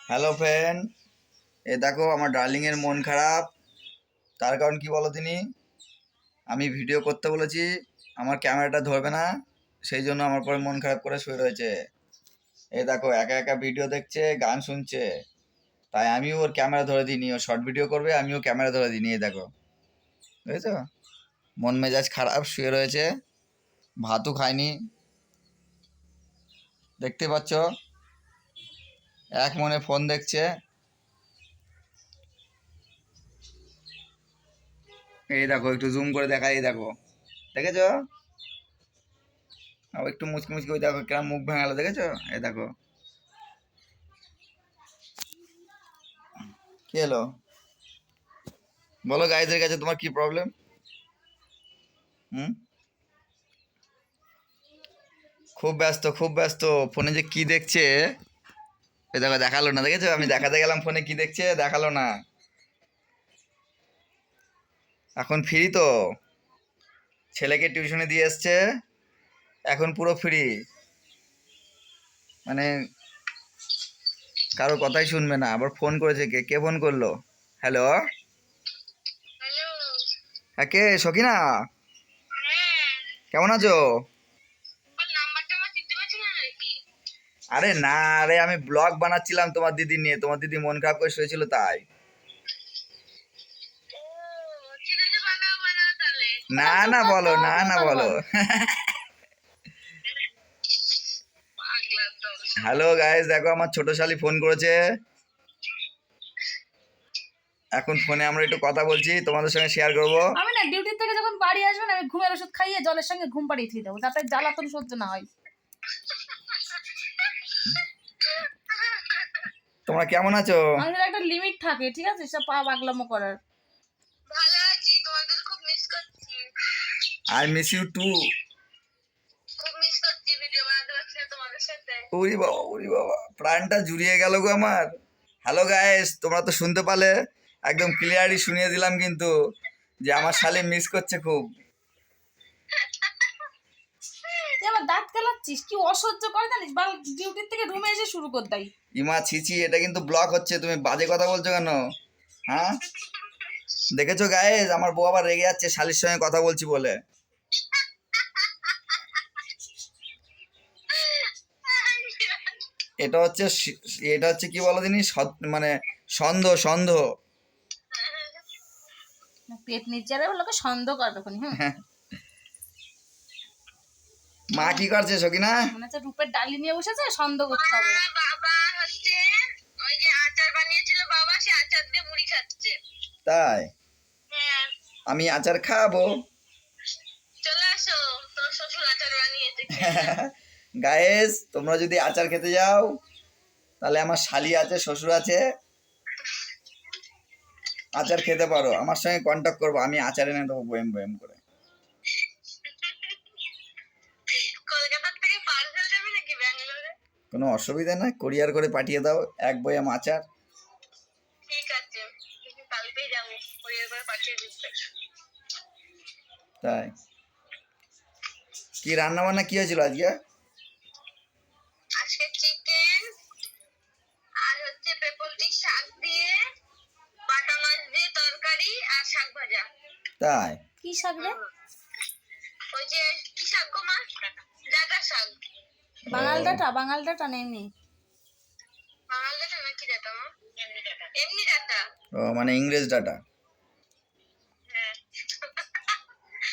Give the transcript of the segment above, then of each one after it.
Hello friend, এ দেখো আমার ডার্লিংয়ের মন খারাপ। তার কারণ কি বলো তিনি? আমি ভিডিও করতে বলেছি, আমার ক্যামেরাটা ধরবে না, সেই জন্য আমার পরে মন খারাপ করে শুয়ে রয়েছে। এই দেখো একা একা ভিডিও দেখছে, গান শুনছে। তাই আমিও ওর ক্যামেরা ধরে দিইনি, ও শর্ট ভিডিও করবে, আমিও ক্যামেরা ধরে দিইনি। এই দেখো, বুঝেছো? মন মেজাজ খারাপ, শুয়ে রয়েছে, ভাতও খায়নি, দেখতে পাচ্ছ? এক মনে ফোন দেখছে। এই দেখো, একটু জুম করে দেখা, এই দেখো, দেখেছো? আবার একটু মুচকি মুচকি, ওই দেখো কেমন মুখ ভাঙালো, দেখেছো? এই দেখো, কি হলো বলো গাইজের কাছে, তোমার কি প্রবলেম? হুম, খুব ব্যস্ত, খুব ব্যস্ত। ফোনে যে কি দেখছে, এই দেখো, দেখালো না, দেখেছো? আমি দেখাতে গেলাম ফোনে কি দেখছে, দেখালো না। এখন ফ্রি তো, ছেলেকে টিউশনে দিয়ে এসছে, এখন পুরো ফ্রি। মানে কারো কথাই শুনবে না। আবার ফোন করেছে, কে কে ফোন করলো? Hello, hello. হ্যাঁ, কে? সখিনা, হ্যাঁ, কেমন আছো? তোমার নাম্বারটা আমার চিনতে পারছি না নাকি? আরে না, আরে আমি ব্লগ বানাচ্ছিলাম তোমার দিদি নিয়ে, তোমার দিদি মন খারাপ করে শুয়েছিল তাই। ও, ঠিক আছে, বানাও বানাও তাহলে। না না বলো, না না বলো। পাগলা দল। হ্যালো গাইস, দেখো আমার ছোট শালি ফোন করেছে। এখন ফোনে আমরা একটু কথা বলছি, তোমাদের সঙ্গে শেয়ার করব। আমি না ডিউটি থেকে যখন বাড়ি আসবেন আমি ঘুমের ওষুধ খাইয়ে জলের সঙ্গে ঘুম পাড়িয়ে দিয়ে দেবো, যাতে জ্বালাতন সহ্য না হয়। তোমরা কেমন আছো? আমাদের একটা লিমিট থাকে, ঠিক আছে, সব পাগলামো করার। ভালো আছি, তোমাদের খুব মিস করছি। I miss you too. খুব মিস করছি, ভিডিও বানাতে পারছি না তোমাদের সাথে। ওরে বাবা, ওরে বাবা, প্রাণটা জুড়িয়ে গেল গো আমার। হ্যালো গাইস, তোমরা তো শুনতে পালে, একদম ক্লিয়ারলি শুনিয়ে দিলাম কিন্তু, যে আমার শালি মিস করছে খুব। তুই আমার দাঁত কেলাচ্ছিস, কি অসহ্য করে জানিস? বা ডিউটির থেকে রুমে এসে শুরু কর দেয়। ইমা ছিছি, এটা কিন্তু ব্লক হচ্ছে, তুমি বাজে কথা বলছো কেন? হ্যাঁ, দেখেছো গাইস, আমার বউ আবার রেগে যাচ্ছে শালির সঙ্গে কথা বলছি বলে। এটা হচ্ছে এটা হচ্ছে কি বলো দিনি, মানে সন্দেহ, সন্দেহ। পেট নিচে আর লোকে সন্দেহ করবে কোনি। হ্যাঁ। মা কি করছে সকিনা? মনে হচ্ছে রূপের ডালি নিয়ে বসেছে, সন্দেহ করতে হবে। বাবা হচ্ছে ওই যে আচার বানিয়েছিল বাবা, সে আচার দিয়ে মুড়ি খাচ্ছে। তাই? হ্যাঁ, আমি আচার খাবো। চলে আসো, তোর শ্বশুর আচার বানিয়েছে। গায়েস, তোমরা যদি আচার খেতে যাও, তাহলে আমার শালি আছে, শ্বশুর আছে, আচার খেতে পারো, আমার সঙ্গে কন্ট্যাক্ট করবো, আমি আচার এনে দেবো বয়েম বয়েম করে। কলকাতার থেকে পার্সেল যাবে নাকি ব্যাঙ্গালোরে? কোনো অসুবিধা নাই, কোরিয়ার করে পাঠিয়ে দাও এক বয়াম আচার। ঠিক আছে, কালকেই যাবো, কোরিয়ার করে পাঠিয়ে দিতে। তাই? কি রান্না বান্না কি হয়েছিল আজকে? আজকে চিকেন আর হচ্ছে পেপলটি শাক দিয়ে, বাটা মাছ দিয়ে তরকারি আর শাক ভাজা। তাই? কি শাক রে? ওই যে কি শাক গো মা? ডাঁটা শাক। বাঙাল ডাটা, বাঙাল ডাটা নেই। বাঙাল ডাঁটা নাকি ডাঁটা মা? এমনি ডাঁটা। এমনি ডাঁটা। ও মানে ইংরেজ ডাটা। হ্যাঁ।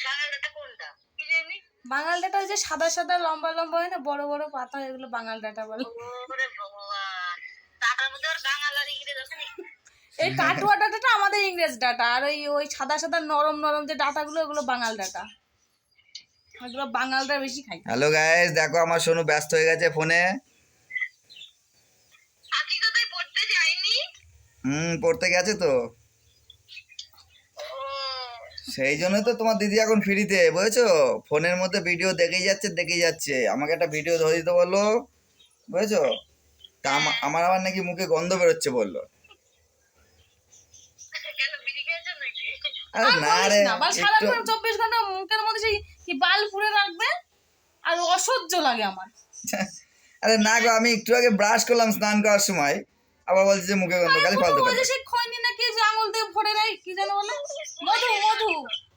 বাঙাল ডাঁটা কোনটা? কি জানি? বাঙাল ডাটা ওই যে সাদা সাদা লম্বা লম্বা হয় না, বড় বড় পাতা, এগুলো বাঙাল ডাটা বলে। ওরে ভগবান, ডাঁটার মধ্যে আর বাঙাল আর ইংরেজ আছে নাকি? এই কাটুয়া ডাটাটা আমাদের ইংরেজ ডাটা, আর ওই ওই সাদা সাদা নরম নরম যে ডাটাগুলো, ওগুলো বাঙাল ডাটা। ওগুলো বাঙালরা বেশি খায়। হ্যালো গাইস, দেখো আমার সোনু ব্যস্ত হয়ে গেছে ফোনে। সাথী কোথায় পড়তে যায়নি? পড়তে গেছে তো, ও, সেই জন্য তো তোমার দিদি এখন ফ্রিতে, বুঝেছো? ফোনের মধ্যে ভিডিও দেখেই যাচ্ছে, দেখেই যাচ্ছে। আমাকে একটা ভিডিও ধরে দিতে বললো, বুঝেছো? তা আমার আবার নাকি মুখে গন্ধ বেরোচ্ছে বললো। কেন বিড়ি খেয়েছো নাকি? আরে আর না বলিস রে, না, বা একটু। সারাক্ষণ 24 ঘন্টা মুখের মধ্যে সেই কি বাল পুড়ে রাখবে, আর অসহ্য লাগে আমার। আরে না গো, আমি একটু আগে ব্রাশ করলাম স্নান করার সময়, আবার বলছে যে মুখে গন্ধ, খালি ফালতু ওই কথা। যে সেই খৈনি না কি যে আঙুল দিয়ে ভরে নেয়, কি যেন বলে, মধু মধু,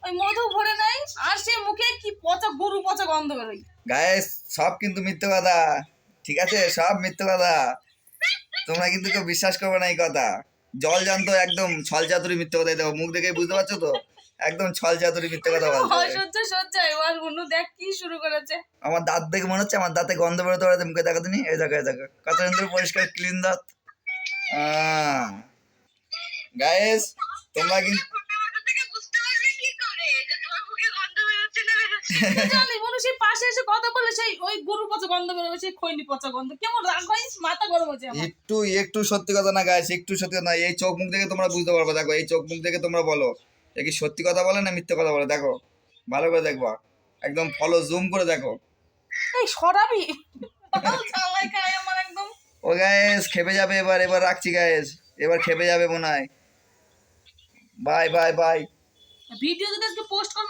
ওই মধু ভরে নেয় আর সে মুখে কি পচা গরু পচা গন্ধ বেরোয়। গাইস সব কিন্তু মিথ্যে কথা, ঠিক আছে, সব মিথ্যে কথা, তোমরা কিন্তু কেউ বিশ্বাস করবে না এই কথা। জল জানতো একদম ছল চাতুরি মিথ্যে কথাই, দেখো মুখ দেখে বুঝতে পারছো তো, একদম ছল চাতুরি মিথ্যে কথা বলছে। অসহ্য এবার গুনু দেখ কি শুরু করেছে। আমার দাঁত দেখে মনে হচ্ছে আমার দাঁতে গন্ধ বেরোতে পারে, মুখে দেখা দিনি, এই দেখো এই দেখো কত সুন্দর পরিষ্কার ক্লিন দাঁত। গাইস তোমরা কিন্তু ছোটবেলা থেকে বুঝতে পারবে কি করে যে তোমার মুখে গন্ধ বেরোচ্ছে না বেরোচ্ছে? জানি বলু সেই পাশে এসে কথা বলে সেই ওই গরু পচা গন্ধ বেরোবে, সেই খৈনি পচা গন্ধ, কেমন রাগ হয়, মাথা গরম হচ্ছে আমার। একটু একটু সত্যি কথা না গাইস, একটু সত্যি কথা না, এই চোখ মুখ দেখে তোমরা বুঝতে পারবে, দেখো এই চোখ মুখ দেখে তোমরা বলো এ কি সত্যি কথা বলে না মিথ্যে কথা বলে, দেখো ভালো করে দেখবা, একদম ফলো জুম করে দেখো। এই সরাবি চালাই খায় আমার একদম। ও গাইস খেপে যাবে এবার, এবার রাখছি গাইস, এবার খেপে যাবে মনে হয়। Bye bye bye. ভিডিও যদি আজকে পোস্ট কর